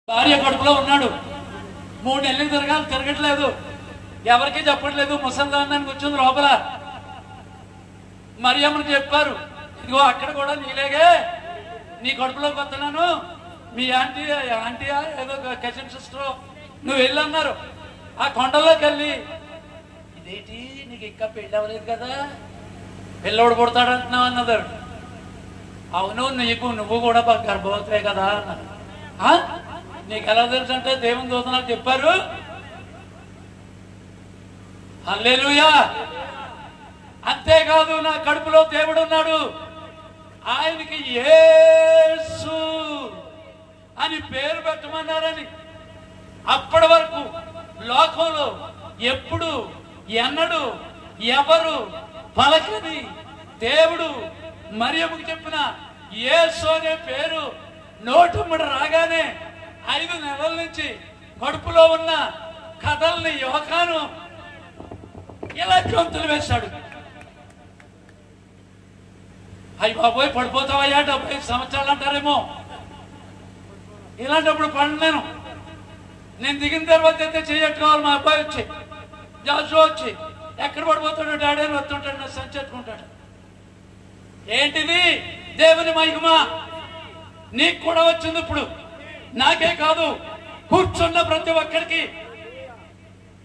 భార్య కడుపులో ఉన్నాడు. 3 నెలలు తిరగాలి, తిరగట్లేదు, ఎవరికి చెప్పట్లేదు. ముసల్దాన్ని కూర్చుంది లోపల. మరియమ్మకి చెప్పారు, ఇదిగో అక్కడ కూడా నీలేగే, నీ కడుపులోకి వస్తున్నాను, మీ ఆంటీయా ఏదో కజిన్ సిస్టర్, నువ్వు వెళ్ళన్నారు. ఆ కొండలోకి వెళ్ళి, ఇదేంటి నీకు ఇంకా పెళ్ళి అవ్వలేదు కదా, పిల్లవాడు పుడతాడంటున్నావు అన్నది. అవును, నువ్వు కూడా గర్భవతివే కదా అన్నారు. నీకు ఎలా తెలుసు అంటే దేవుని దూతనాలు చెప్పారు. హల్లెలూయా. అంతేకాదు, నా కడుపులో దేవుడు ఉన్నాడు, ఆయనకి యేసు అని పేరు పెట్టమన్నారని. అప్పటి వరకు లోకంలో ఎప్పుడు ఎన్నడు ఎవరు పలకని దేవుడు మరియమ్మకు చెప్పిన యేసు అనే పేరు నోటమ్మడి రాగానే 5 నెలల నుంచి కడుపులో ఉన్న కథల్ని యోహాను ఇలా గొంతులు వేశాడు. అయ్యి బాబోయ్, పడిపోతావయ్యా, 75 సంవత్సరాలు అంటారేమో. ఇలాంటప్పుడు పడలేను. నేను దిగిన తర్వాత అయితే చేయట్టుకోవాలి. మా అబ్బాయి వచ్చి, జాజు వచ్చి, ఎక్కడ పడిపోతాడు డాడీ అని వస్తుంటాడు, నా సంచెట్టుకుంటాడు. ఏంటిది? దేవుని మహిమ నీకు కూడా వచ్చింది ఇప్పుడు. నాకే కాదు, కూర్చున్న ప్రతి ఒక్కరికి.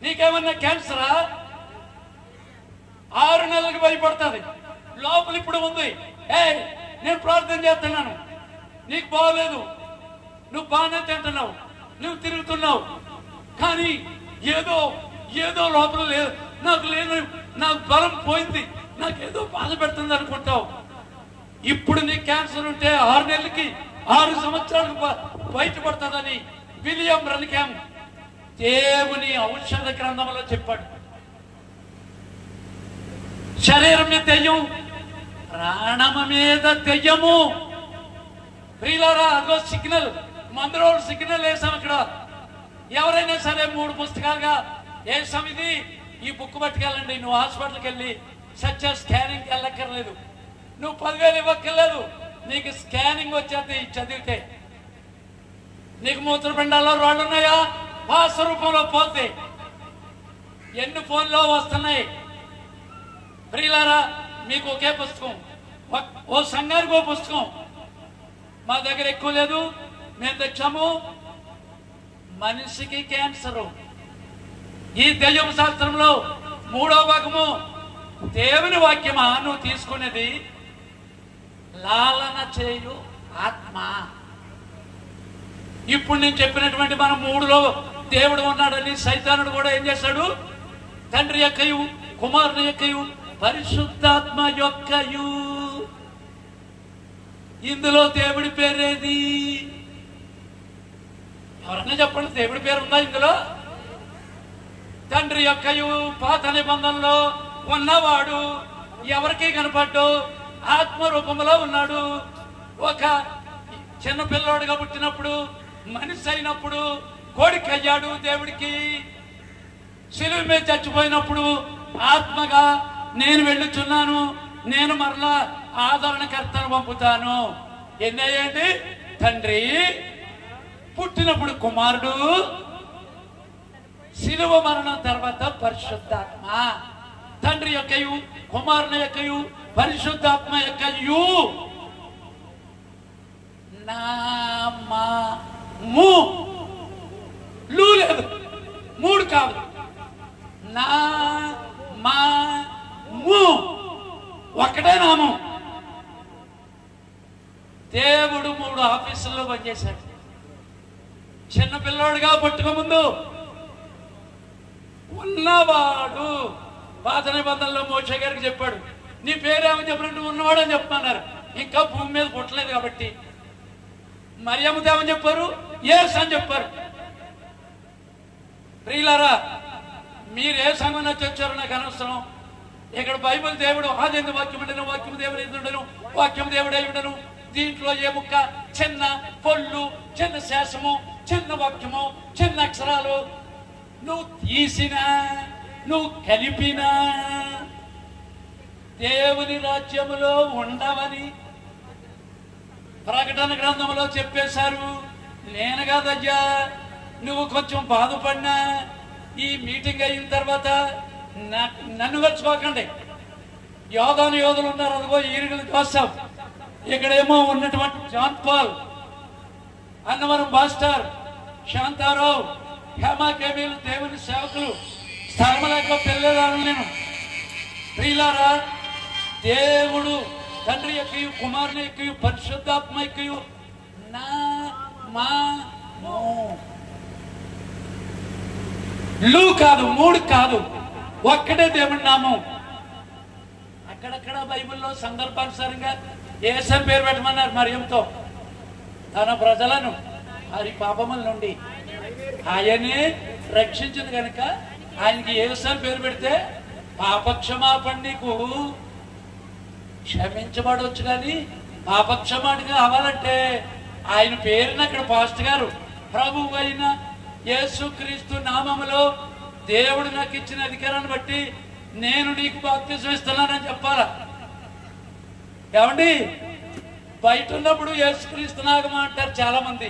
నీకేమన్నా క్యాన్సరా? 6 నెలలకు భయపడుతుంది, లోపల ఇప్పుడు ఉంది. నేను ప్రార్థన చేస్తున్నాను, నీకు బాగోలేదు, నువ్వు బాగానే తింటున్నావు, నువ్వు తిరుగుతున్నావు, కానీ ఏదో ఏదో లోపల లేదు, నాకు బలం పోయింది, నాకేదో బాధ పెడుతుంది అనుకుంటావు. ఇప్పుడు నీకు క్యాన్సర్ ఉంటే 6 నెలలకి 6 సంవత్సరాలకు బయటపడుతుందని విలియం బ్రనిహామ్ దేవుని ఔషధ గ్రంథంలో చెప్పాడు. శరీరం మీద దెయ్యం, ప్రాణము మీద దెయ్యము. ప్రియులారా, అదో సిగ్నల్, మందురోళ్ళు సిగ్నల్ వేసాం ఇక్కడ. ఎవరైనా సరే 3 పుస్తకాలుగా వేసాం. ఇది ఈ బుక్ పట్టుకెళ్ళండి. నువ్వు హాస్పిటల్కి వెళ్ళి సత్య స్కానింగ్కి వెళ్ళక్కర్లేదు, నువ్వు 10,000 ఇవ్వక్కర్లేదు, నీకు స్కానింగ్ వచ్చేది చదివితే. నీకు మూత్రపిండాల్లో రాళ్ళు ఉన్నాయా? పాస రూపంలో పోతే. ఎన్ని ఫోన్లో వస్తున్నాయి. ప్రియులారా, మీకు ఒకే పుస్తకం, ఓ సంఘానికి ఓ పుస్తకం. మా దగ్గర ఎక్కువ లేదు, మేము తెచ్చాము. మనిషికి క్యాన్సరు, ఈ దెయ్యం శాస్త్రంలో 3వ భాగము. దేవుని వాక్యమా నువ్వు తీసుకునేది? లాలన చేయు ఆత్మ. ఇప్పుడు నేను చెప్పినటువంటి మన 3లో దేవుడు ఉన్నాడని సైతానుడు కూడా ఏం చేశాడు? తండ్రి యొక్కయు, కుమారుని యొక్కయు, పరిశుద్ధాత్మ యొక్కయు. ఇందులో దేవుడి పేరేది? ఎవరన్నా చెప్పండి, దేవుడి పేరు ఉందా ఇందులో? తండ్రి యొక్కయు పాత నిబంధనలో ఉన్నవాడు, ఎవరికి కనపడ్డు, ఆత్మ రూపంలో ఉన్నాడు. ఒక చిన్న పిల్లోడుగా పుట్టినప్పుడు, మనిషి అయినప్పుడు కోడికి అయ్యాడు దేవుడికి. శిలువ మీద చచ్చిపోయినప్పుడు ఆత్మగా నేను వెళ్ళుచున్నాను, నేను మరలా ఆదరణకర్తను పంపుతాను. ఎన్నయ్యేంటి? తండ్రి, పుట్టినప్పుడు కుమారుడు, శిలువ మరణం తర్వాత పరిశుద్ధాత్మ. తండ్రి యొక్కయు, కుమారుని యొక్కయు, పరిశుద్ధాత్మ యొక్కయు నామము. లు లేదు, 3 కాదు, నామము, ఒక్కటే నామం. దేవుడు 3 ఆఫీసుల్లో పనిచేశాడు. చిన్న పిల్లోడుగా పుట్టక ముందు ఉన్నవాడు. పాత నిబంధనలో మోషే గారికి చెప్పాడు, నీ పేరేమని చెప్పినట్టు ఉన్నవాడు అని చెప్పమన్నారు. ఇంకా భూమి మీద పుట్టలేదు కాబట్టి. మరియమ్మ దేవని చెప్పారు, యేసు అని చెప్పారు. ప్రియులారా, మీరు ఏ సంఘం నుంచి వచ్చారో నాకు అనవసరం. ఇక్కడ బైబిల్ దేవుడు ఆదిందు వాక్యం ఉండను, వాక్యం దేవుడు ఎందుండను, వాక్యం దేవుడే ఉండను. దీంట్లో ఏ ముక్క, చిన్న పొల్లు, చిన్న శాసము, చిన్న వాక్యము, చిన్న అక్షరాలు నువ్వు తీసినా, నువ్వు కలిపినా దేవుని రాజ్యములో ఉండవని ప్రకటన గ్రంథంలో చెప్పేశారు. నేను కాదయ్యా, నువ్వు కొంచెం బాధపడినా ఈ మీటింగ్ అయిన తర్వాత నన్ను వచ్చుకోకండి. యోధాను యోధులు ఉన్నారు, అదిగో ఈరుగులు జోసెఫ్, ఇక్కడేమో ఉన్నటువంటి John Paul, Annavaram master, Shantarao, Hema కేమీలు, దేవుని సేవకులు, స్థలం లేక పెళ్ళేదాను నేను. ప్రియులారా, దేవుడు తండ్రి యొక్కయు కుమారుని యొక్కయు పరిశుద్ధాత్మ యొక్కయు కాదు, 3 కాదు, ఒక్కటే దేవుడి నామం. అక్కడక్కడ బైబిల్లో సందర్భానుసారంగా యేసని పేరు పెట్టమన్నారు మరియంతో. తన ప్రజలను వారి పాపముల నుండి ఆయనే రక్షించింది కనుక ఆయనకి యేసని పేరు పెడితే పాపక్షమాపణ నీకు క్షమించబడవచ్చు. కానీ పాపక్షమాపణ కావాలంటే ఆయన పేరున అక్కడ పాస్టర్ గారు ప్రభువు అయిన యేసుక్రీస్తు నామములో దేవుడు నాకు ఇచ్చిన అధికారాన్ని బట్టి నేను నీకు బాప్తిజం ఇస్తున్నానని చెప్పాలా? ఏమండి, బయట ఉన్నప్పుడు యేసుక్రీస్తు నాగమా అంటారు చాలా మంది.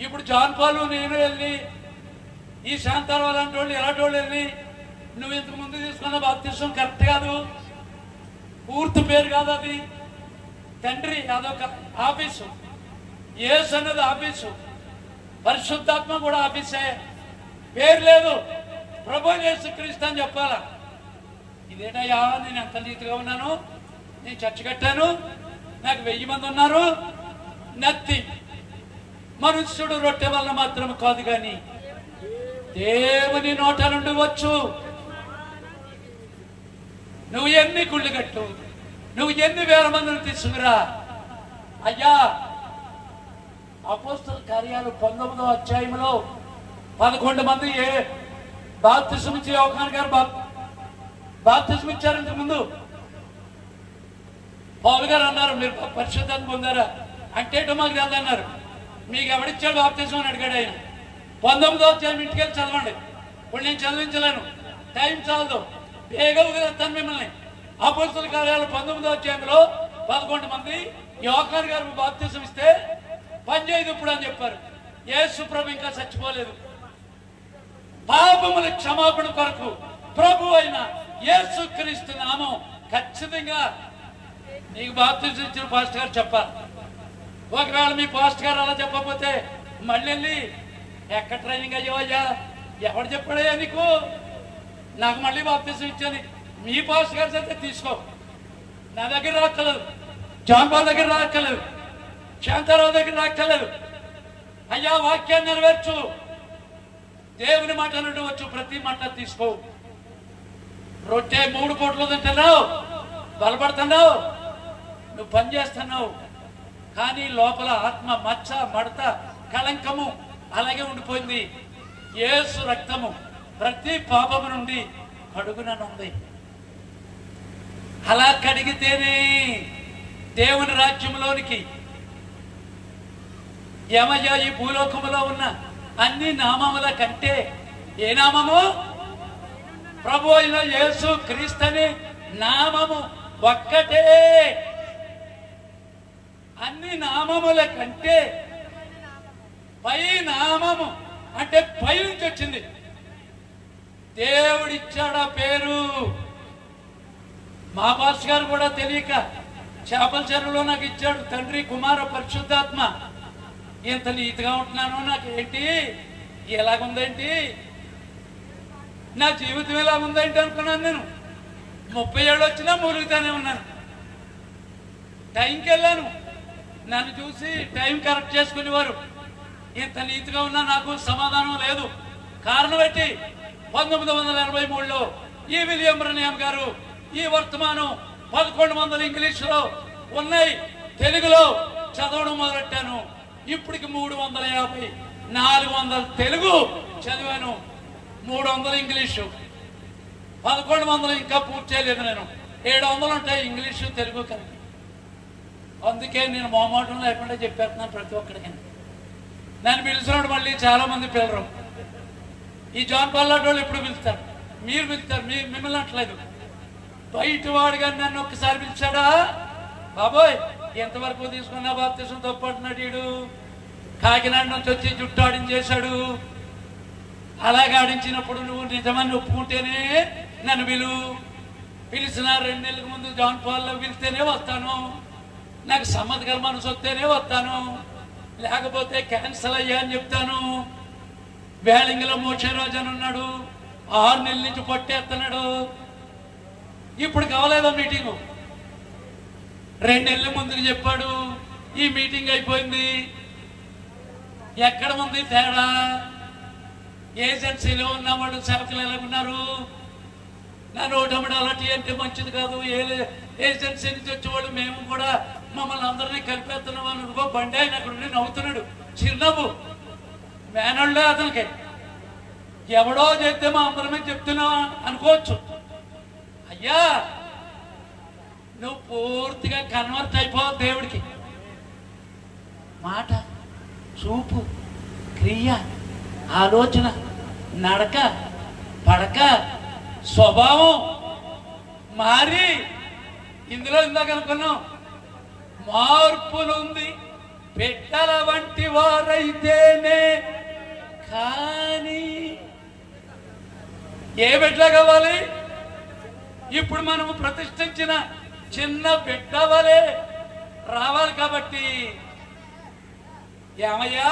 ఇప్పుడు జాన్ పాలు నేను వెళ్ళి ఈ శాంతారావు లాంటి వాళ్ళు ఎలాంటి వాళ్ళు వెళ్ళి నువ్వు ఇంతకు ముందు తీసుకున్న బాప్తిజం కరెక్ట్ కాదు, పూర్తి పేరు కాదు అది. తండ్రి అదొక ఆఫీసు, యేసు అన్నది ఆఫీసు, పరిశుద్ధాత్మ కూడా ఆఫీసే, పేరు లేదు. ప్రభు యేసుక్రీస్తు అని చెప్పాలా? ఇదేటయ్యా, నేను ఎంత నీతిగా ఉన్నాను, నేను చర్చ కట్టాను, నాకు 1000 మంది ఉన్నారు, నత్తి. మనుష్యుడు రొట్టె వల్ల మాత్రం కాదు కానీ దేవుని నోట నుండి వచ్చు. నువ్వు ఎన్ని గుళ్ళు కట్టు, నువ్వు ఎన్ని వేల మందిని తీసుకురా. అయ్యా, అపోస్తల కార్యాలు 19వ అధ్యాయంలో 11 మంది బాప్తిసం ఇచ్చి యోహాను గారు బాప్తిసం ఇచ్చారు. ఇంతకు ముందు పౌలు గారు అన్నారు, మీరు పరిశుద్ధాత్మ పొందారా అంటే మాకు రాదన్నారు. మీకు ఎవడిచ్చాడు బాప్తిసం అని అడిగాడు ఆయన. 19వ అధ్యాయం ఇంటికి వెళ్ళి చదవండి. ఇప్పుడు నేను చదివించలేను, టైం చాలదు, వేగలుగా చెప్తాను మిమ్మల్ని. అపోస్తల కార్యాలు 19వ అధ్యాయంలో 11 మంది యోహాను గారు బాప్తిసం ఇస్తే పని చేయదు ఇప్పుడు అని చెప్పారు. యేసు ప్రభు ఇంకా చచ్చిపోలేదు. పాపముల క్షమాపణ కొరకు ప్రభు అయిన యేసుక్రీస్తు నామం ఖచ్చితంగా నీకు బాప్తిసం ఇచ్చిన పాస్టర్ గారు చెప్పాలి. ఒకవేళ మీ పాస్టర్ గారు అలా చెప్పకపోతే మళ్ళీ వెళ్ళి ఎక్కడ ట్రైనింగ్ అయ్యావయ్యా, ఎవడు చెప్పాడయ్యా నీకు నాకు మళ్ళీ బాప్తిసం ఇచ్చాను? మీ పాస్టర్ గారు అయితే తీసుకో, నా దగ్గర రాక్కలేదు, జాన్ పాల్ దగ్గర రాక్కలేదు, శాంతారావు దగ్గర రాక్కలేదు. అయ్యా, వాక్యాన్ని నెరవేర్చు, దేవుని మాట వచ్చు, ప్రతి మాట తీసుకో. రొట్టె 3 పూటలు తింటున్నావు, బలపడుతున్నావు, నువ్వు పని చేస్తున్నావు, కానీ లోపల ఆత్మ మచ్చ, మడత, కళంకము అలాగే ఉండిపోయింది. యేసు రక్తము ప్రతి పాపము నుండి కడుగుననుంది. అలా కడిగితేనే దేవుని రాజ్యంలోనికి. ఏమయ్యా, ఈ భూలోకములో ఉన్న అన్ని నామముల కంటే ఏ నామము? ప్రభు అయిన యేసు క్రీస్తు నామము ఒక్కటే. అన్ని నామముల కంటే పై నామము అంటే పై నుంచి వచ్చింది. దేవుడిచ్చాడా పేరు. మా పాస్ గారు కూడా తెలియక చేపల చెరువులో నాకు ఇచ్చాడు, తండ్రి కుమార పరిశుద్ధాత్మ. ఇంత నీతిగా ఉంటున్నాను, నాకు ఏంటి ఎలాగుందేంటి, నా జీవితం ఎలాగుందేంటి అనుకున్నాను. నేను 30 ఏళ్ళు వచ్చినా మురుగుతానే ఉన్నాను. టైంకి వెళ్ళాను, నన్ను చూసి టైం కరెక్ట్ చేసుకునేవారు. ఇంత నీతిగా ఉన్నా నాకు సమాధానం లేదు. కారణం పెట్టి 1983లో ఈ విలియం బ్రనియాం గారు ఈ వర్తమానం 1100 ఇంగ్లీష్లో ఉన్నాయి, తెలుగులో చదవడం మొదలెట్టాను. ఇప్పటికి 350, 400 తెలుగు చదివాను, 300 ఇంగ్లీషు, 1100 ఇంకా పూర్తి చేయలేదు. నేను 700 ఉంటాయి ఇంగ్లీషు తెలుగు కలిపి. అందుకే నేను మొహమాటం లేకుండా చెప్పేస్తున్నాను ప్రతి ఒక్కడికి. నన్ను పిలిచినప్పుడు మళ్ళీ చాలా మంది పిల్లరు. ఈ జాన్ పాల్ వాళ్ళు ఎప్పుడు పిలుస్తారు, మీరు పిలుస్తారు, మిమ్మల్ని అంటలేదు. బయట వాడు కానీ నన్ను ఒక్కసారి పిలిచాడా, బాబోయ్ ఎంతవరకు తీసుకున్నా బాప్తిసం తప్పు అంటున్నాడు వీడు, కాకినాడ నుంచి వచ్చి జుట్టు ఆడించేశాడు. అలాగే ఆడించినప్పుడు నువ్వు నిజమని ఒప్పుకుంటేనే నన్ను పిలిచిన 2 నెలలకు ముందు జాన్ పాల్లో పిలిస్తేనే వస్తాను, నాకు సమ్మతికర మనసు వస్తేనే వస్తాను, లేకపోతే క్యాన్సల్ అయ్యా అని చెప్తాను. వేళింగలో మోక్షరాజు అని ఉన్నాడు, 6 నెలల నుంచి పట్టేస్తున్నాడు. ఇప్పుడు కావలేదా మీటింగు? 2 నెలల ముందుకు చెప్పాడు, ఈ మీటింగ్ అయిపోయింది. ఎక్కడ ఉంది తేడా? ఏజెన్సీలో ఉన్నవాళ్ళు సేవకులు ఎలాగున్నారు? నా నోటమ్మడు అలాంటి అంటే మంచిది కాదు. ఏజెన్సీ నుంచి వచ్చేవాళ్ళు మేము కూడా మమ్మల్ని అందరినీ కలిపేస్తున్నాం అనుకో. బండి ఆయన అక్కడ ఉండి నవ్వుతున్నాడు, చిరునవ్వు. మేనోళ్ళే అతనికి. ఎవడో చెప్తే మా అందరమే చెప్తున్నావా అనుకోవచ్చు. అయ్యా, నువ్వు పూర్తిగా కన్వర్ట్ అయిపోవు. దేవుడికి మాట, చూపు, క్రియ, ఆలోచన, నడక, పడక, స్వభావం మారి ఇందులో ఇందాక అనుకున్నాం మార్పులుంది. పెట్టల వంటి వారైతేనే కానీ ఏ బిడ్డ కావాలి? ఇప్పుడు మనము ప్రతిష్ఠించిన చిన్న బిడ్డ వలె రావాలి. కాబట్టి ఏమయ్యా,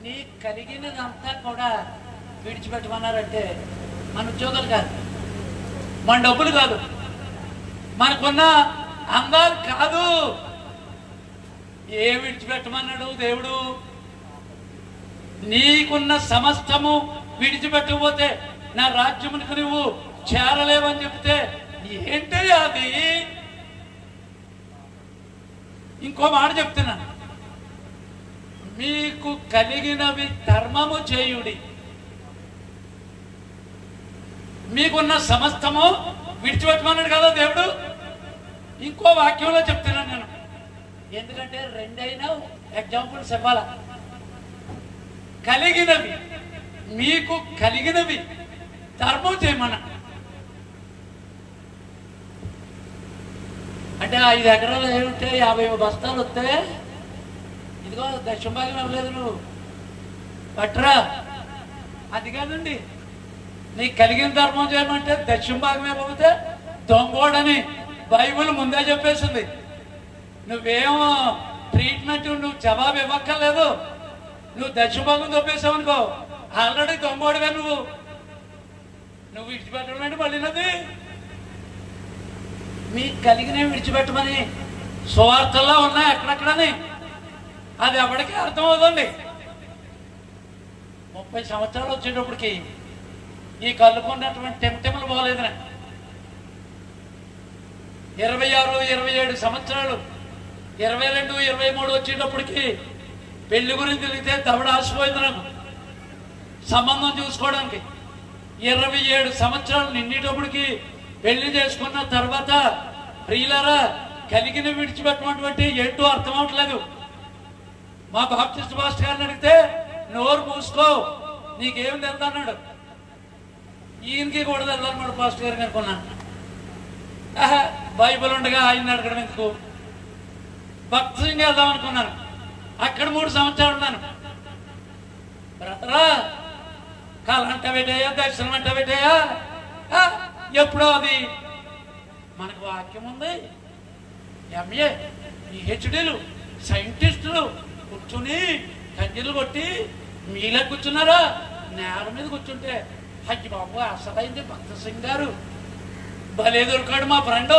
నీ కలిగినదంతా కూడా విడిచిపెట్టమన్నారంటే మన ఉద్యోగాలు కాదు, మన డబ్బులు కాదు, మనకున్న అందాలు కాదు. ఏ విడిచిపెట్టమన్నాడు దేవుడు? నీకున్న సమస్తము విడిచిపెట్టకపోతే నా రాజ్యమునికి నువ్వు చేరలేవని చెప్తే ఏంటి అది? ఇంకో మాట చెప్తున్నా, మీకు కలిగినవి ధర్మము చేయుడి. మీకున్న సమస్తము విడిచిపెట్టమన్నాడు కదా దేవుడు. ఇంకో వాక్యంలో చెప్తున్నాను నేను, ఎందుకంటే 2 అయినా ఎగ్జాంపుల్స్ ఇవ్వాల. కలిగినవి, మీకు కలిగినవి ధర్మం చేయమన్నా. అంటే 5 ఎకరాలు ఏమిటే 50 బస్తాలు వస్తే ఇదిగో దశంభాగం ఇవ్వలేదు నువ్వు పట్రా, అది కాదండి. నీకు కలిగిన ధర్మం చేయమంటే దశంభాగం ఇవ్వకపోతే దొంగోడని బైబిల్ ముందే చెప్పేసింది. నువ్వేమో ట్రీట్మెంట్ నువ్వు జవాబు ఇవ్వక్కర్లేదు. నువ్వు దశంభాగం దొబ్బేసావు అనుకో, ఆల్రెడీ దొంగోడుగా నువ్వు విడిచిపెట్టడం అంటే మళ్ళీనది. మీకు కలిగినవి విడిచిపెట్టమని సువార్తల్లో ఉన్నాయి అక్కడక్కడని. అది ఎవరికి అర్థం అవుతుంది. 30 సంవత్సరాలు వచ్చేటప్పటికి ఈ కళ్ళుకున్నటువంటి టెంటెములు పోలేదని 26, 27 సంవత్సరాలు, 22, 23 వచ్చేటప్పటికి పెళ్లి గురించి తెలిగితే దవడ ఆసిపోయింది నాకు సంబంధం చూసుకోవడానికి. 27 సంవత్సరాలు నిండేటప్పటికి పెళ్లి చేసుకున్న తర్వాత ప్రియులారా, కలిగిన విడిచిపెట్టమంటే ఏంటో అర్థం అవట్లేదు. మా బాప్టిస్ట్ పాస్టర్ గారిని అడిగితే నోరు మూసుకో, నీకేం తెలుసు అన్నాడు. ఈయనకి కూడా తెలుసు అన్నాడు పాస్టర్ గారికి అనుకున్నాను. బైబిల్ ఉండగా ఆయన అడగడం ఎందుకు? భక్తిగా వెళ్దాం అనుకున్నాను. అక్కడ 3 సంవత్సరాలు ఉన్నాను. బ్రదరా, కాలంట పెట్టాయా, దర్శనం అంట పెట్టాయా? ఎప్పుడో అది. మనకు వాక్యం ఉంది. ఎంఏ, పిహెచ్డీలు, సైంటిస్టులు కూర్చుని కంజీలు కొట్టి మీలా కూర్చున్నారా? నేల మీద కూర్చుంటే అయ్యి బాబు అసలైంది భక్త సింగ్ గారు భలే దొరికాడు మా ఫ్రెండ్,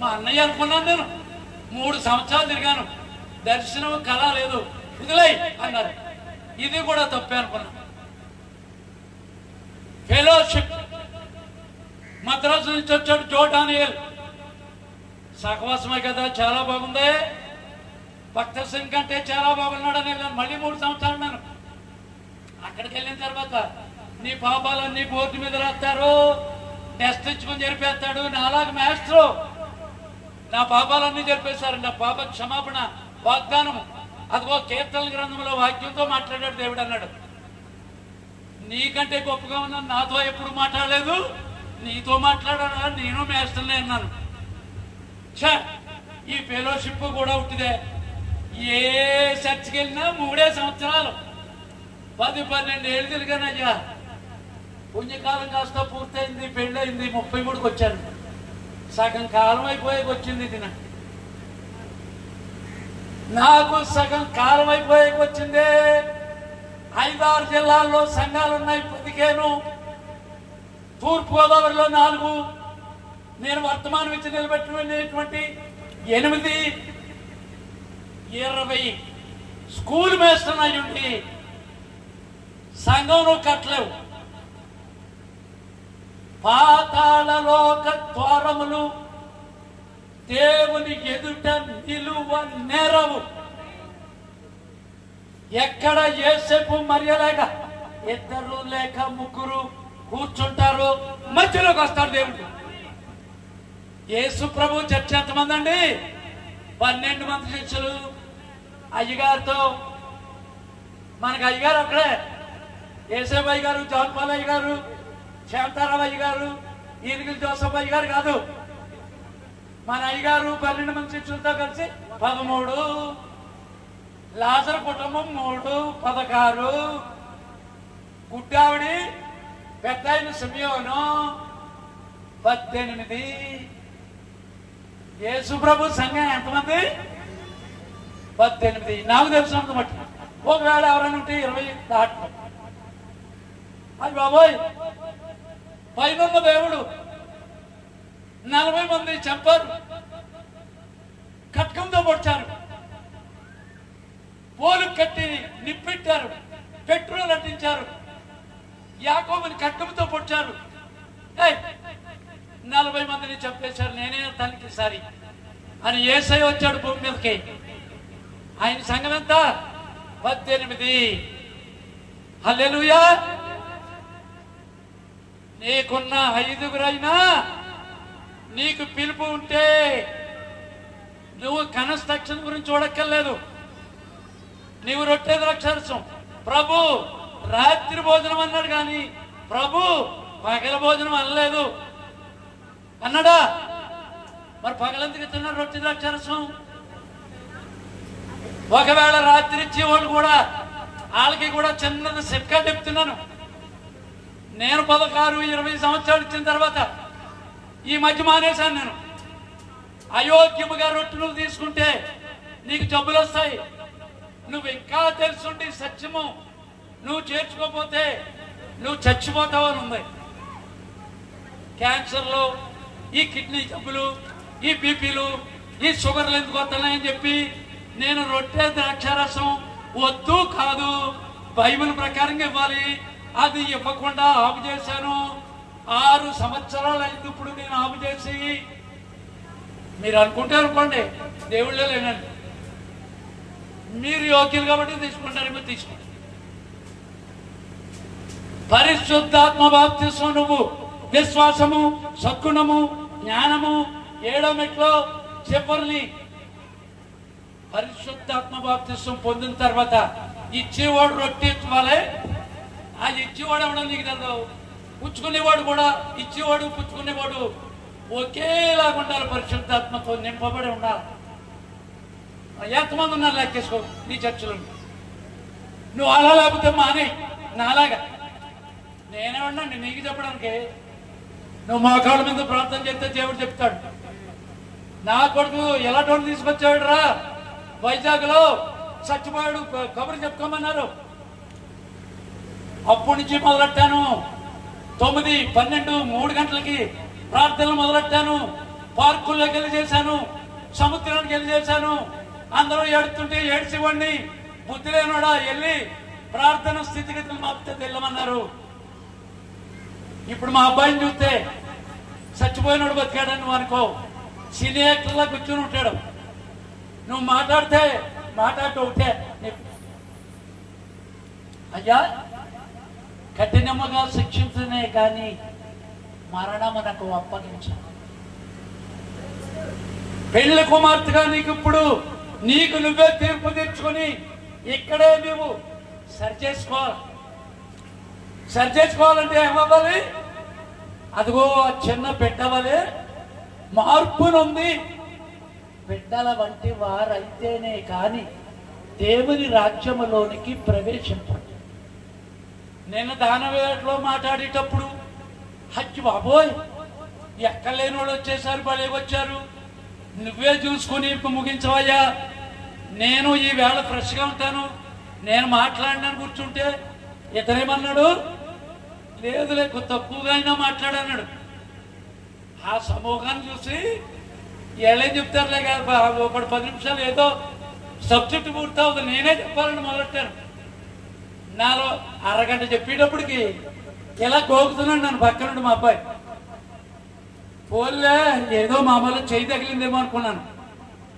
మా అన్నయ్య అనుకున్నాను నేను. 3 సంవత్సరాలు తిరిగాను, దర్శనం కళ లేదు, వదిలేయ్ అన్నారు. ఇది కూడా తప్పే అనుకున్నా. ఫెలోషిప్ మద్రాసు నుంచి వచ్చాడు జో డానియల్. సహవాసమే కదా, చాలా బాగుంది. భక్త సింగ్ కంటే చాలా బాగున్నాడు అని వెళ్ళాను. మళ్ళీ 3 సంవత్సరాలు ఉన్నాను. అక్కడికి వెళ్ళిన తర్వాత నీ పాపాలన్నీ బోర్డు మీద రాస్తారు, టెస్ట్ ఇచ్చుకొని జరిపేస్తాడు. నాలాగా మాస్టరు నా పాపాలన్నీ జరిపేశారు. నా పాప క్షమాపణ వాగ్దానం అదిగో కీర్తన గ్రంథంలో వాక్యంతో మాట్లాడాడు దేవుడు అన్నాడు. నీకంటే గొప్పగా ఉన్నాను, నాతో ఎప్పుడు మాట్లాడలేదు, నీతో మాట్లాడాడా? నేను మాస్టర్నే అన్నాను. ఈ ఫెలోషిప్ కూడా ఉట్టిదే. ఏ చర్చికి వెళ్ళినా 3 సంవత్సరాలు 10-12 ఏళ్ళు తిరిగానయ్యా. పుణ్యకాలం కాస్త పూర్తయింది, పెళ్ళయింది, 33కి వచ్చాను. సగం కాలం అయిపోయాక వచ్చింది ఇది. నాకు సగం కాలం అయిపోయాక వచ్చిందే. 5-6 జిల్లాల్లో సంఘాలు ఉన్నాయి, 15. తూర్పుగోదావరిలో 4. నేను వర్తమానం ఇచ్చి నిలబెట్టినటువంటి 8. 20 స్కూల్ మేస్టర్ అయ్యుండి సంఘం నువ్వు కట్టలేవు. పాతాళలోక ద్వారములు దేవుని ఎదుట నిలువ నేరవు. ఎక్కడ యేసేపు మరియలేక 2 లేక 3 కూర్చుంటారు, మధ్యలోకి వస్తాడు దేవుడు. యేసు ప్రభు చర్చ ఎంతమంది అండి? 12 మంది శిష్యులు. అయ్యగారితో మనకు అయ్యగారు అక్కడే, యేసేపు అయ్యగారు, జాన్ పాల్ అయ్యగారు, శాంతారావు అయ్యగారు, ఈనిగిల్ జోసఫ్ అయ్యగారు కాదు. మన అయ్యగారు 12 మంది శిష్యులతో కలిసి 13. లాజరు కుటుంబం 3, 16. గుడ్డావిడి పెద్ద ఆయన సిమియోను 18. యేసు ప్రభు సంఘం ఎంతమంది? 18. నాకు తెలిసినంత మట్టి. ఒకవేళ ఎవరైనా ఉంటే 20 దాటుతాం. అది బాబోయ్, పైన దేవుడు 40 మంది చంపారు, కట్కంతో పొడిచారు, పోలు కట్టి నిప్పెట్టారు, పెట్రోల్ అంటించారు, యాకోబుని కట్కంతో పొడిచారు. 40 మందిని చంపేశారు. నేనే తనకి సరి అని యేసయ్య వచ్చాడు భూమి మీదకి. ఆయన సంఘం ఎంత? 18. హల్లెలూయా. నీకున్న 5గురైనా నీకు పిలుపు ఉంటే నువ్వు కన్స్ట్రక్షన్ గురించి చూడక్కర్లేదు. నీవు రొట్టె ద్రాక్షారసం. ప్రభు రాత్రి భోజనం అన్నాడు కానీ ప్రభు పగల భోజనం అనలేదు. అన్నాడా? మరి పగలందుకు తిన్నారు రొట్టె ద్రాక్షారసం. ఒకవేళ రాత్రి ఇచ్చేవాళ్ళు కూడా వాళ్ళకి కూడా చిన్నది సిక్కా చెప్తున్నాను. నేను 16-20 సంవత్సరాలు ఇచ్చిన తర్వాత ఈ మధ్య మానేశాను. నేను అయోగ్యముగా రొట్టెలు తీసుకుంటే నీకు జబ్బులు వస్తాయి. నువ్వు ఇంకా తెలుసుండి సత్యము నువ్వు చేర్చుకోకపోతే నువ్వు చచ్చిపోతావు అని ఉంది. క్యాన్సర్లు, ఈ కిడ్నీ జబ్బులు, ఈ బీపీలు, ఈ షుగర్లు ఎందుకు వస్తున్నాయని చెప్పి నేను రొట్టె ద్రాక్షారసం వద్దు కాదు, బైబిల్ ప్రకారంగా ఇవ్వాలి, అది ఇవ్వకుండా ఆపు చేశాను. 6 సంవత్సరాలు అయింది ఇప్పుడు నేను ఆపు చేసి. మీరు అనుకుంటే అనుకోండి, దేవుళ్ళే లేనండి. మీరు యోగ్యులు కాబట్టి తీసుకుంటారేమో తీసుకోండి. పరిశుద్ధాత్మ బాప్తిస్మం నువ్వు విశ్వాసము, సద్గుణము, జ్ఞానము 7వ మెట్లో చివరిని పరిశుద్ధాత్మ బాప్తిస్మం పొందిన తర్వాత ఇచ్చేవాడు రొట్టె ఇవ్వాలి. ఆ ఇచ్చేవాడు ఎవడో నీకు తెలియదు. పుచ్చుకునేవాడు కూడా, ఇచ్చేవాడు పుచ్చుకునేవాడు ఒకేలాగా ఉండాలి. పరిశుద్ధాత్మతో నింపబడి ఉండాలి. ఎంతమంది ఉన్నారు లెక్కేసుకో నీ చర్చలో. నువ్వు అలా లేకపోతే మానే నాలాగా. నేనేమన్నాండి నీకు చెప్పడానికి? నువ్వు మా కాళ్ళ మీద ప్రార్థన చేస్తే దేవుడు చెప్తాడు. నా కొడుకు ఎలాంటి తీసుకొచ్చాడు రా, వైజాగ్లో చచ్చిపోయాడు, కబురు చెప్పుకోమన్నారు. అప్పటి నుంచి మొదలెట్టాను. 9, 12, 3 గంటలకి ప్రార్థనలు మొదలెట్టాను. పార్కుల్లోకి వెళ్ళి చేశాను, సముద్రానికి వెళ్ళి చేశాను. అందరూ ఏడుతుంటే ఏడ్చివ్వండి. బుద్ధి లేనోడా వెళ్ళి ప్రార్థన స్థితిగతులు మాపితే వెళ్ళమన్నారు. ఇప్పుడు మా అబ్బాయిని చూస్తే చచ్చిపోయినోడు బతికాడని నువ్వు అనుకో, సినీ యాక్టర్లా కూర్చుని ఉంటాడు. నువ్వు మాట్లాడితే ఒకటే. అయ్యా కఠినముగా శిక్షించనే కానీ మరణమునకు అప్పగించు. పెళ్లి కుమార్తెగా నీకు ఇప్పుడు నీకు నువ్వే తీర్పు తెచ్చుకొని ఇక్కడే నువ్వు సరిచేసుకోవాలంటే ఏమవ్వాలి? అదిగో చిన్న బిడ్డవలే మార్పునుంది. బిడ్డల వంటి వారైతేనే కాని దేవుని రాజ్యములోనికి ప్రవేశింపండి. నేను దానవేటలో మాట్లాడేటప్పుడు హచ్చి బాబోయ్ ఎక్కలేని వాళ్ళు వచ్చేసారు, భలే వచ్చారు, నువ్వే చూసుకుని ముగించవయ్యా, నేను ఈ వేళ ఫ్రెష్గా ఉంటాను, నేను మాట్లాడినాను కూర్చుంటే ఇతనేమన్నాడు, లేదు లేకు తక్కువగా అయినా మాట్లాడన్నాడు. ఆ సమూహాన్ని చూసి ఏళ్ళేం చెప్తారులే కదా, ఒకటి 10 నిమిషాలు ఏదో సబ్జెక్ట్ పూర్తవుతుంది, నేనే చెప్పాలని మొదలెట్టాను. నాలో అరగంట చెప్పేటప్పటికి ఇలా గోకుతున్నాడు నన్ను పక్క నుండి మా అబ్బాయి. పోలే ఏదో మామూలు చేయి తగిలిందేమో అనుకున్నాను.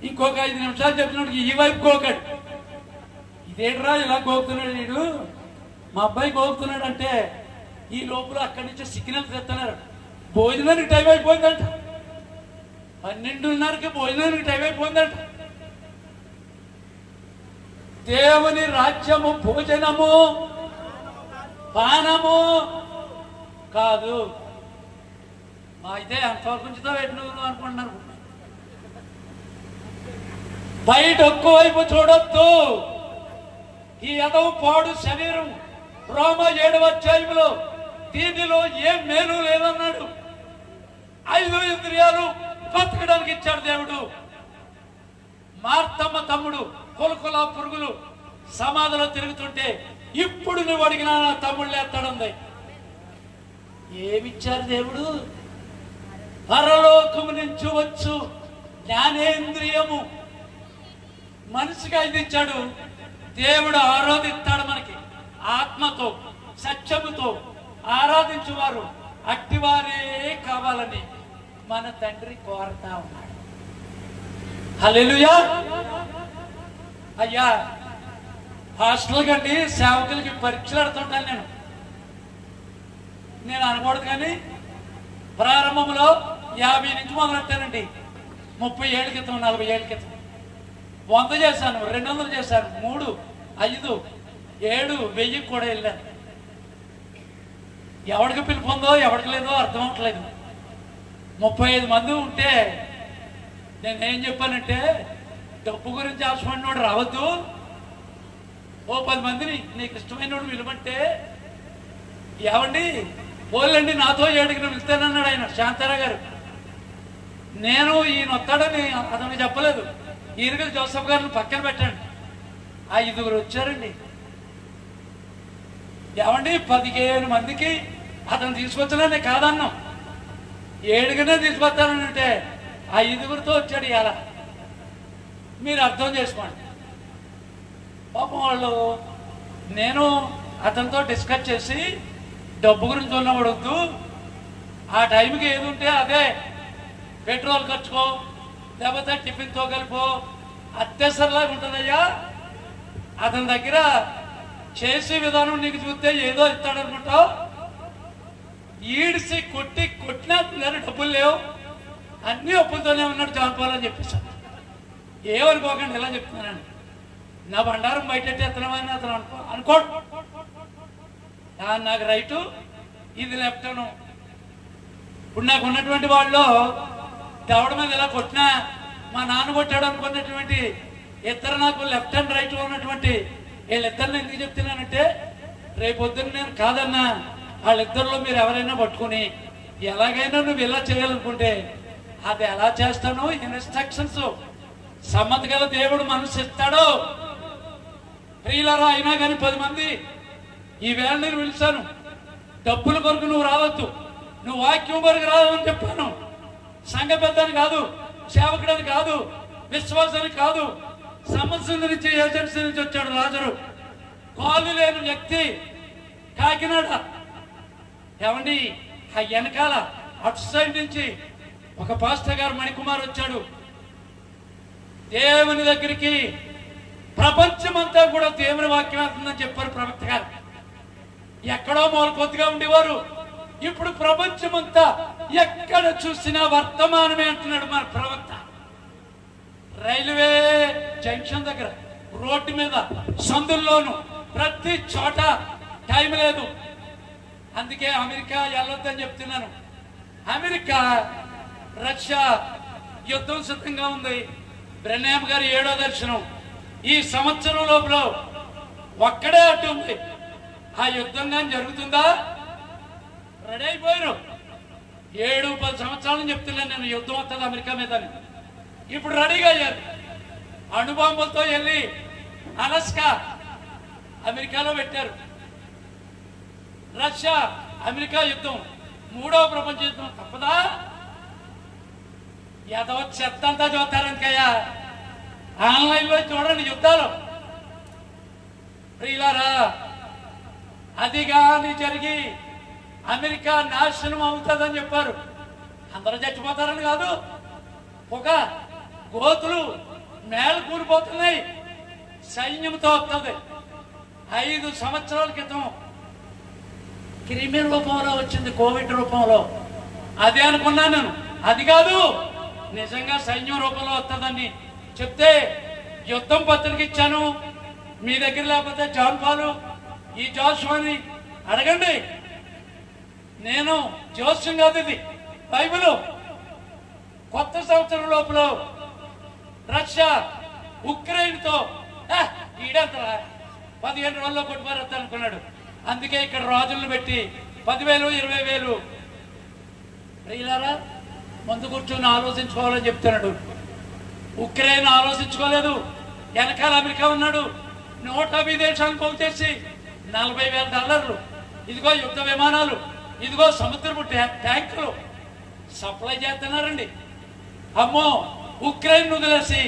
ఇంకొక 5 నిమిషాలు చెప్పినప్పుడు ఈ వైపు గోకాడు. ఇదేంట్రా ఇలా గోకుతున్నాడు వీడు, మా అబ్బాయి గోకుతున్నాడు అంటే ఈ లోపల అక్కడి నుంచి సిగ్నల్స్ తెస్తున్నారు. భోజనానికి టైం అయిపోయిందంట, 12:30కి భోజనానికి టైం అయిపోయిందంట. దేవుని రాజ్యము భోజనము పానము కాదు. అయితే అంతవరకు ఉంచుతా నువ్వు అనుకుంటున్నారు. బయట ఒక్క వైపు చూడొద్దు. ఈ ఎదవు పాడు శరీరం రోమ 7వ అధ్యాయంలో దీనిలో ఏం మేలు లేదన్నాడు. 5 ఇంద్రియాలు బతకడానికి ఇచ్చాడు దేవుడు. మార్తమ్మ తమ్ముడు కొలుకుల పురుగులు సమాధిలో తిరుగుతుంటే ఇప్పుడు నువ్వు అడిగినా నా తమ్ముళ్ళు లేస్తాడుంది. ఏమిచ్చారు దేవుడు? పరలోకము నుంచి వచ్చు జ్ఞానేంద్రియము. మనిషికి 5 ఇచ్చాడు. దేవుడు ఆరాధిస్తాడు. మనకి ఆత్మతో సత్యముతో ఆరాధించువారు అట్టివారే కావాలని మన తండ్రి కోరుతా ఉన్నాడు. హల్లెలూయా. అయ్యా హాస్టల్ కండి సేవకులకి పరీక్షలు ఆడుతుంటాను. నేను అనకూడదు కానీ ప్రారంభంలో 50 నుంచి మొదలెట్టానండి. 30 ఏళ్ళ క్రితం, 40 ఏళ్ళ క్రితం 100 చేశాను, 200 చేశాను, 3, 5, 7, 1000 కూడా వెళ్ళాను. ఎవరికి పిలుపు ఉందో ఎవరికి లేదో అర్థం అవట్లేదు. 35 మంది ఉంటే నేనేం చెప్పానంటే, డబ్బు గురించి ఆశపడినోడు రావద్దు, ఓ 10 మందిని నీకు ఇష్టమైనోడు విలువంటే, ఏమండి పోలండి నాతో 7కి వెళ్తానన్నాడు ఆయన శాంతారావు గారు. నేను ఈయన వస్తాడని అతనికి చెప్పలేదు. ఈయనకి జోసఫ్ గారిని పక్కన పెట్టండి. 5గురు వచ్చారండి. ఏమండి 15 మందికి అతను తీసుకొచ్చినా నేను కాదన్నాం. 7గునే తీసుకొస్తానంటే 5గురితో వచ్చాడు. ఇలా మీరు అర్థం చేసుకోండి. పాపం వాళ్ళు నేను అతనితో డిస్కస్ చేసి డబ్బు గురించి ఉన్నవాడొద్దు, ఆ టైంకి ఏది ఉంటే అదే పెట్రోల్ ఖర్చుకో లేకపోతే టిఫిన్తో కలిపో అత్యవసరలాగా ఉంటుందయ్యా. అతని దగ్గర చేసే విధానం నీకు చూస్తే ఏదో ఇస్తాడనుకుంటావు. ఈడిసి కొట్టినా డబ్బులు లేవు, అన్ని అప్పులతోనే ఉన్నాడు జాన్ పాల్ అని చెప్పేసాను. ఏమనుకోకండి ఇలా చెప్తున్నానండి. నా బండారం బయటెత్తేస్తున్నామని అతను అనుకోడు. నాకు రైటు, ఇది లెఫ్ట్ అను. ఇప్పుడు నాకు ఉన్నటువంటి వాళ్ళు దవడ మీద ఇలా కొట్టినా మా నాన్న కొట్టాడు అనుకున్నటువంటి ఇద్దరు నాకు లెఫ్ట్ అండ్ రైట్ ఉన్నటువంటి వీళ్ళిద్దరిని ఎందుకు చెప్తున్నానంటే, రేపొద్దున నేను కాదన్నా వాళ్ళిద్దరిలో మీరు ఎవరైనా పట్టుకుని ఎలాగైనా నువ్వు ఇలా చేయాలనుకుంటే అది ఎలా చేస్తానో ఇన్స్ట్రక్షన్స్ సమ్మతి గల దేవుడు మనసు ఇస్తాడు. ప్రియులారా, అయినా కానీ 10 మంది ఈ వేళ నేను పిలిచాను. డబ్బుల కొరకు నువ్వు రావద్దు, నువ్వు వాక్యం కొరకు రావని చెప్పాను. సంఘ పెద్దని కాదు, సేవకుడని కాదు, విశ్వాసాన్ని కాదు, సమస్య నుంచి ఏజెన్సీ నుంచి వచ్చాడు రాజరు. కాలు లేని వ్యక్తి కాకినాడ. ఏమండి ఆ వెనకాల అటు సైడ్ నుంచి ఒక పాస్టర్ గారు మణికుమార్ వచ్చాడు. దేవుని దగ్గరికి ప్రపంచమంతా కూడా దేవుని వాక్యం అవుతుందని చెప్పారు ప్రవక్త గారు. ఎక్కడో మూల కొద్దిగా ఉండేవారు, ఇప్పుడు ప్రపంచమంతా ఎక్కడ చూసినా వర్తమానమే అంటున్నాడు మన ప్రవక్త. రైల్వే జంక్షన్ దగ్గర, రోడ్డు మీద, సందుల్లోనూ ప్రతి చోట టైం లేదు. అందుకే అమెరికా వెళ్ళొద్దని చెప్తున్నాను. అమెరికా రష్యా యుద్ధం సిద్ధంగా ఉంది. బ్రెన్హామ్ గారు 7వ దర్శనం ఈ సంవత్సరం లోపల ఒక్కడే అడ్డు ఉంది. ఆ యుద్ధం కానీ జరుగుతుందా? రెడీ అయిపోయారు. 7-10 సంవత్సరాలు చెప్తున్నాను నేను, యుద్ధం వస్తుంది అమెరికా మీద. ఇప్పుడు రెడీగా అయ్యారు. అణుబాంబులతో వెళ్ళి అలస్కా అమెరికాలో పెట్టారు. రష్యా అమెరికా యుద్ధం, 3వ ప్రపంచ యుద్ధం తప్పదా? ఏదో చెత్త అంతా చూస్తారనుకయ్యా. ఆన్లైన్లో చూడండి యుద్ధాలు. ప్రియులారా, అది కానీ జరిగి అమెరికా నాశనం అవుతుందని చెప్పారు. అందరూ చచ్చిపోతారని కాదు, పొగ గోతులు నేల కూలిపోతున్నాయి, సైన్యంతో వస్తుంది. 5 సంవత్సరాల క్రితం క్రిమి రూపంలో వచ్చింది, కోవిడ్ రూపంలో. అదే అనుకున్నాను నేను. అది కాదు, నిజంగా సైన్యం రూపంలో వస్తుందని చెప్తే యుద్ధం పత్రిక ఇచ్చాను. మీ దగ్గర లేకపోతే జాన్ పాలు, ఈ జోషువాని అడగండి. నేను జోస్యం కాదు, ఇది బైబిల్. కొత్త సంవత్సరం లోపల రష్యా ఉక్రెయిన్తో ఈడంతరా 15 రోజుల్లో కొట్టుమారేస్తా అనుకున్నాడు. అందుకే ఇక్కడ రాజులను పెట్టి 10,000 20,000. ప్రియులారా, ముందు కూర్చొని ఆలోచించుకోవాలని చెప్తున్నాడు. ఉక్రెయిన్ ఆలోచించుకోలేదు, వెనకాల అమెరికా ఉన్నాడు. 150 దేశాలను పోగు చేసి $40,000, ఇదిగో యుద్ధ విమానాలు, ఇదిగో సముద్రపు ట్యాంకులు సప్లై చేస్తున్నారండి. అమ్మో, ఉక్రెయిన్ వదిలేసి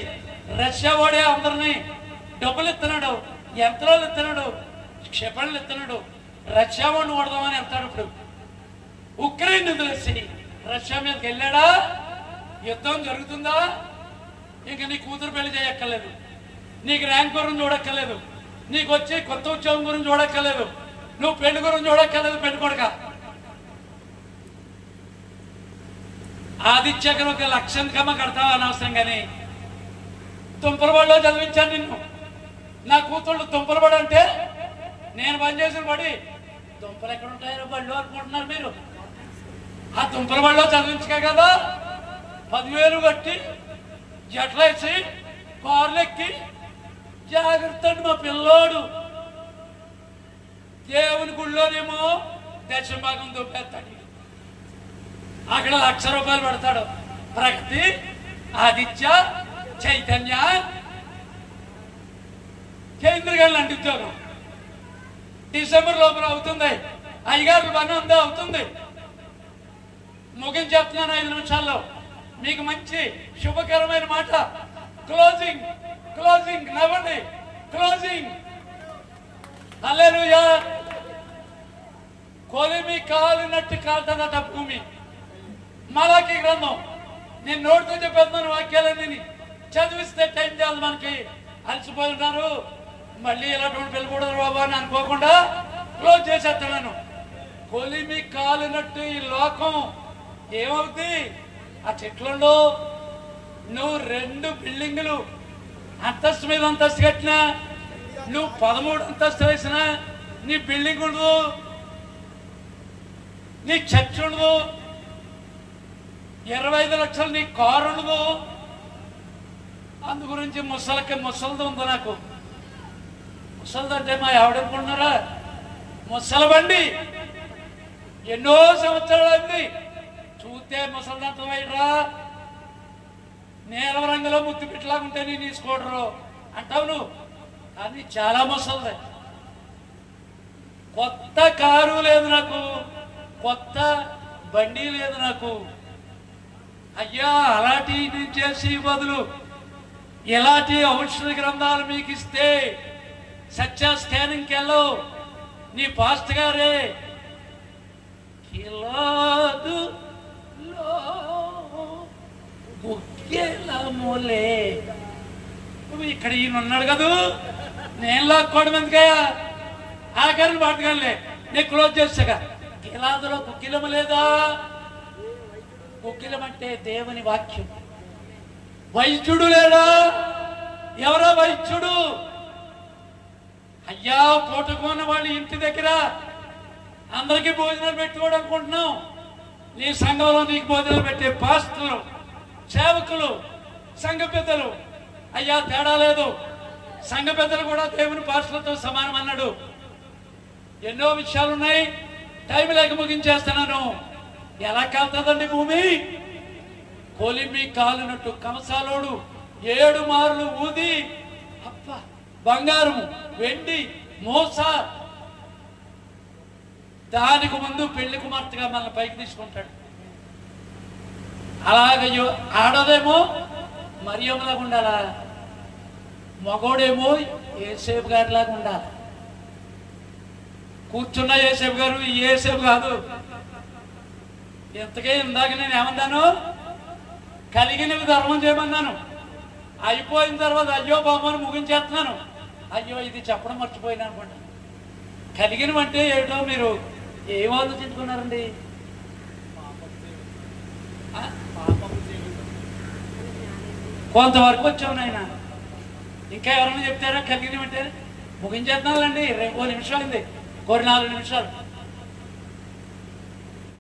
రష్యా వాడే అందరినీ డబ్బులు ఇస్తున్నాడు, యంత్రాలు ఇస్తున్నాడు, క్షిపణులు ఇస్తున్నాడు. రష్యా వాడిని కొడదామని వెళ్తాడు. ఇప్పుడు ఉక్రెయిన్ వదిలేసి రష్యా మీదకి వెళ్ళాడా? యుద్ధం జరుగుతుందా? ఇంక నీ కూతురు పెళ్లి చేయక్కర్లేదు, నీకు ర్యాంక్ గురించి చూడక్కర్లేదు, నీకు వచ్చి కొత్త ఉద్యోగం గురించి చూడక్కర్లేదు, నువ్వు పెళ్లి గురించి చూడక్కర్లేదు. పెళ్లి కొడక ఆదిత్యకి 1,00,000 కడతావా అనవసరం. కానీ తుంపలబడిలో చదివించాను నిన్ను. నా కూతుళ్ళు తుంపలబడి అంటే నేను పనిచేసిన బడి. దుంపలు ఎక్కడ ఉంటాయో బళ్ళు అనుకుంటున్నారు మీరు. ఆ దుంపల బడిలో చదివించక కదా 10,000 కట్టి జట్లేసి కార్లెక్కి జాగ్రత్త. మా పిల్లోడు దేవుని గుళ్ళోనేమో దక్షిణ భాగం దొబ్బేస్తాడు, అక్కడ ₹1,00,000 పెడతాడు. ప్రగతి, ఆదిత్య, చైతన్య, కేంద్రగా లాంటి ఉద్యోగం డిసెంబర్ లోపల అవుతుంది. అయ్యగారు పని ఉందా? అవుతుంది. ముగించేస్తున్నాను 5 నిమిషాల్లో. మీకు మంచి శుభకరమైన మాట. క్లోజింగ్ క్లోజింగ్ నవ్వండి, క్లోజింగ్. హల్లెలూయా. కొలిమి కాలినట్టు కాలుతుందట భూమి. మలాకి గ్రంథం. నేను నోటితో చెప్పేస్తున్నాను వాక్యాలన్నీ. చదివిస్తే టైం చాలు మనకి. అలసిపోయి ఉన్నారు, మళ్ళీ ఇలాంటి పిల్లకూడదు బాబా అని అనుకోకుండా క్లోజ్ చేసేస్తున్నాను. కొలిమి కాలినట్టు ఈ లోకం ఏమవుతుంది? ఆ చెట్లలో నువ్వు 2 బిల్డింగులు అంతస్తు మీద అంతస్తు కట్టినా, నువ్వు 13 అంతస్తు వేసినా నీ బిల్డింగ్ ఉండదు, నీ చర్చ్ ఉండదు, 25 లక్షలు నీ కారు ఉండదు. అందు గురించి ముసలిది ఉంది నాకు. ముసలిదంటే మా ఆవిడనుకుంటున్నారా? ముసలి బండి ఎన్నో సంవత్సరాలు అయింది. చూస్తే ముసలిదంతం అయ్యరా, నీలం రంగులో ముద్దు పెట్టలాగుంటే నేను తీసుకోడరు అంటావు నువ్వు. కానీ చాలా ముసలిది. కొత్త కారు లేదు నాకు, కొత్త బండి లేదు నాకు. అయ్యా, అలాంటి నేను చేసి బదులు ఇలాంటి ఔషధ గ్రంథాలు మీకు ఇస్తే సత్య స్కానింగ్కి వెళ్ళు. నీ పాస్ట్ గారే కిలాదు ఇక్కడ ఈయన ఉన్నాడు కదూ, నేను లాక్కోవడం ఎందుకయ్యా? ఆఖరిని పాటగానే నేను క్లోజ్ చేసాక. కిలాదులో కుక్కిలము లేదా? కుక్కిలం అంటే దేవుని వాక్యం. వైద్యుడు లేడా? ఎవరో వైద్యుడు. అయ్యా, పూటకున్న వాళ్ళ ఇంటి దగ్గర అందరికీ భోజనాలు పెట్టుకోవడం అనుకుంటున్నాం. నీ సంఘంలో నీకు భోజనాలు పెట్టే పాస్టర్లు, సేవకులు, సంఘ పెద్దలు, అయ్యా తేడా లేదు. సంఘ పెద్దలు కూడా దేవుని పార్షులతో సమానం అన్నాడు. ఎన్నో విషయాలు ఉన్నాయి, టైం లేక ముగించేస్తున్నాను. ఎలా కాలుతుందండి భూమి? కొలిమి కాలినట్టు కంసాలోడు 7 మార్లు ఊది అప్ప బంగారము వెండి మోస దానికి ముందు పెళ్లి కుమార్తెగా మన పైకి తీసుకుంటాడు. అలాగే ఆడదేమో మరియమ్మలాగా ఉండాలా, మగోడేమో యేసేపు గారిలాగా ఉండాలి. కూర్చున్న యేసేపు గారు ఈ యేసేపు కాదు. ఇంతకే ఇందాక నేను ఏమన్నాను? కలిగినవి ధర్మం చేయమన్నాను. అయిపోయిన తర్వాత అయ్యో బామ్మని ముగించేస్తున్నాను. అయ్యో ఇది చెప్పడం మర్చిపోయినా అనుకోండి. కలిగినవంటే ఏమిటో మీరు ఏం ఆలోచించుకున్నారండి? కొంతవరకు వచ్చావు నాయన. ఇంకా ఎవరైనా చెప్తారా కలిగినవంటే? ముగించేస్తున్నానండి. 2 నిమిషాలు అయింది, 4 నిమిషాలు.